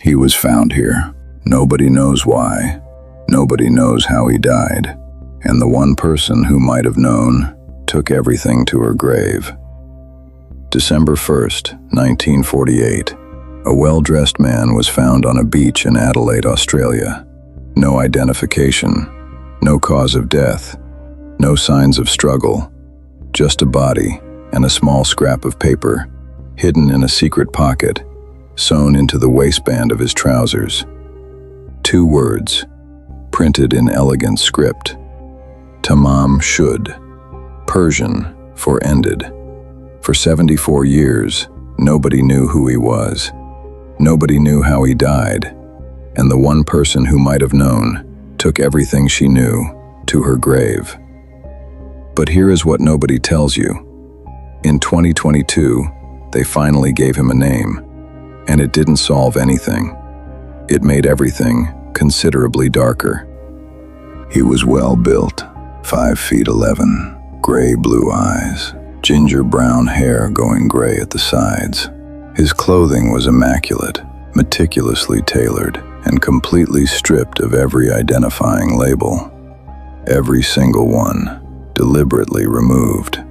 He was found here. Nobody knows why. Nobody knows how he died. And the one person who might have known took everything to her grave. December 1st, 1948. A well-dressed man was found on a beach in Adelaide, Australia. No identification, no cause of death, no signs of struggle, just a body and a small scrap of paper, hidden in a secret pocket, sewn into the waistband of his trousers. 2 words, printed in elegant script. Tamam Shud, Persian for ended. For 74 years, nobody knew who he was. Nobody knew how he died. And the one person who might have known took everything she knew to her grave. But here is what nobody tells you. In 2022, they finally gave him a name, and it didn't solve anything. It made everything considerably darker. He was well built, 5 feet 11, gray-blue eyes, ginger brown hair going gray at the sides. His clothing was immaculate, meticulously tailored, and completely stripped of every identifying label. Every single one, deliberately removed.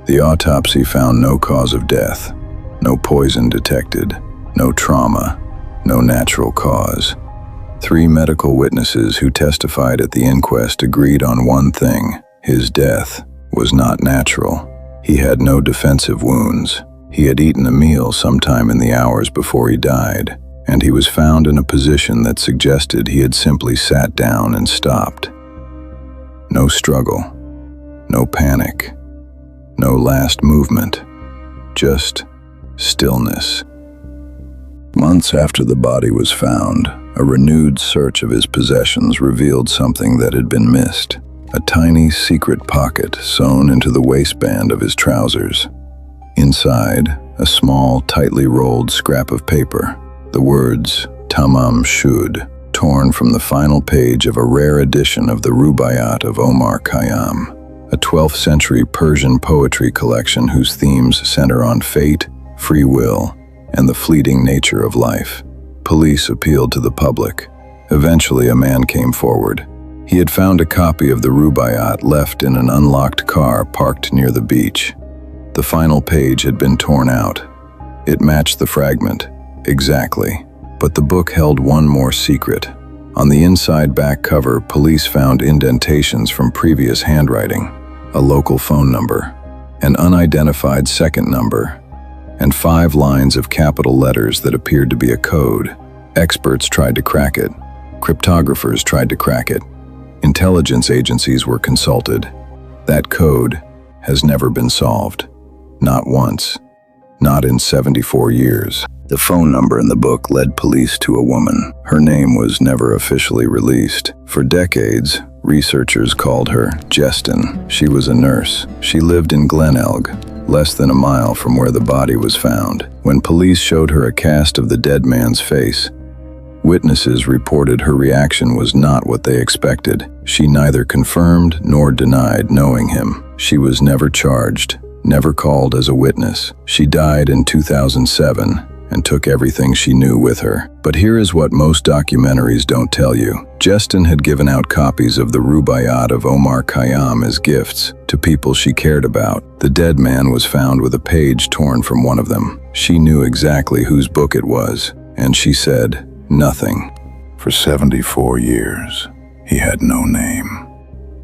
The autopsy found no cause of death, no poison detected, no trauma, no natural cause. 3 medical witnesses who testified at the inquest agreed on one thing: his death was not natural. He had no defensive wounds. He had eaten a meal sometime in the hours before he died, and he was found in a position that suggested he had simply sat down and stopped. No struggle, no panic, no last movement, just stillness. Months after the body was found, a renewed search of his possessions revealed something that had been missed: a tiny secret pocket sewn into the waistband of his trousers. Inside, a small, tightly rolled scrap of paper, the words Tamam Shud, torn from the final page of a rare edition of the Rubaiyat of Omar Khayyam, a 12th century Persian poetry collection whose themes center on fate, free will, and the fleeting nature of life. Police appealed to the public. Eventually, a man came forward. He had found a copy of the Rubaiyat left in an unlocked car parked near the beach. The final page had been torn out. It matched the fragment, exactly. But the book held one more secret. On the inside back cover, police found indentations from previous handwriting, a local phone number, an unidentified second number, and 5 lines of capital letters that appeared to be a code. Experts tried to crack it. Cryptographers tried to crack it. Intelligence agencies were consulted. That code has never been solved. Not once. Not in 74 years. The phone number in the book led police to a woman. Her name was never officially released. For decades, researchers called her Jestin. She was a nurse. She lived in Glenelg, less than a mile from where the body was found. When police showed her a cast of the dead man's face, witnesses reported her reaction was not what they expected. She neither confirmed nor denied knowing him. She was never charged, never called as a witness. She died in 2007 and took everything she knew with her. But here is what most documentaries don't tell you. Jestin had given out copies of the Rubaiyat of Omar Khayyam as gifts to people she cared about. The dead man was found with a page torn from one of them. She knew exactly whose book it was, and she said nothing. For 74 years, he had no name.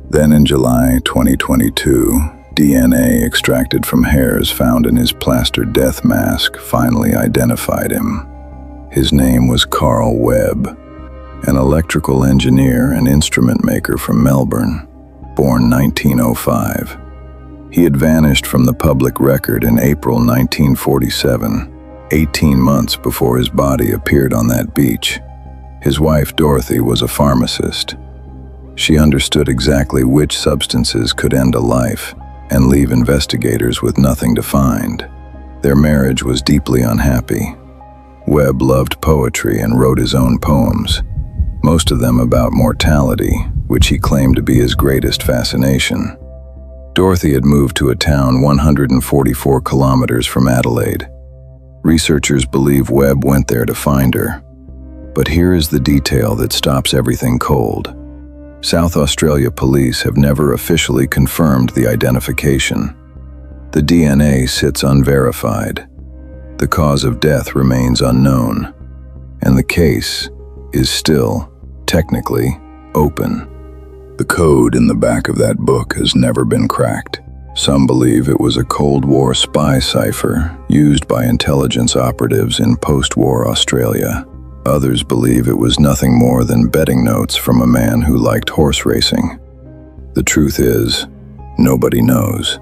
Then in July 2022, DNA extracted from hairs found in his plastered death mask finally identified him. His name was Carl Webb, an electrical engineer and instrument maker from Melbourne, born 1905. He had vanished from the public record in April 1947, 18 months before his body appeared on that beach. His wife, Dorothy, was a pharmacist. She understood exactly which substances could end a life and leave investigators with nothing to find. Their marriage was deeply unhappy. Webb loved poetry and wrote his own poems, most of them about mortality, which he claimed to be his greatest fascination. Dorothy had moved to a town 144 kilometers from Adelaide. Researchers believe Webb went there to find her. But here is the detail that stops everything cold. South Australia police have never officially confirmed the identification. The DNA sits unverified. The cause of death remains unknown. And the case is still, technically, open. The code in the back of that book has never been cracked. Some believe it was a Cold War spy cipher used by intelligence operatives in post-war Australia. Others believe it was nothing more than betting notes from a man who liked horse racing. The truth is, nobody knows.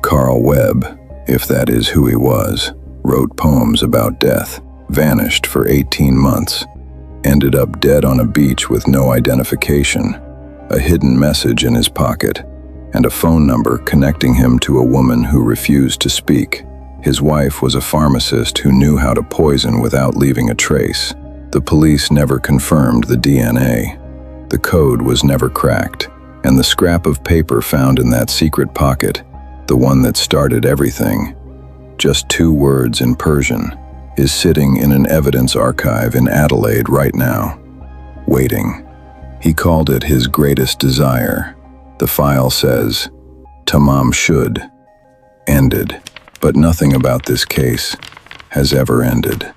Carl Webb, if that is who he was, wrote poems about death, vanished for 18 months, ended up dead on a beach with no identification, a hidden message in his pocket, and a phone number connecting him to a woman who refused to speak. His wife was a pharmacist who knew how to poison without leaving a trace. The police never confirmed the DNA. The code was never cracked, and the scrap of paper found in that secret pocket, the one that started everything, just 2 words in Persian, is sitting in an evidence archive in Adelaide right now, waiting. He called it his greatest desire. The file says, Tamam Shud, ended. But nothing about this case has ever ended.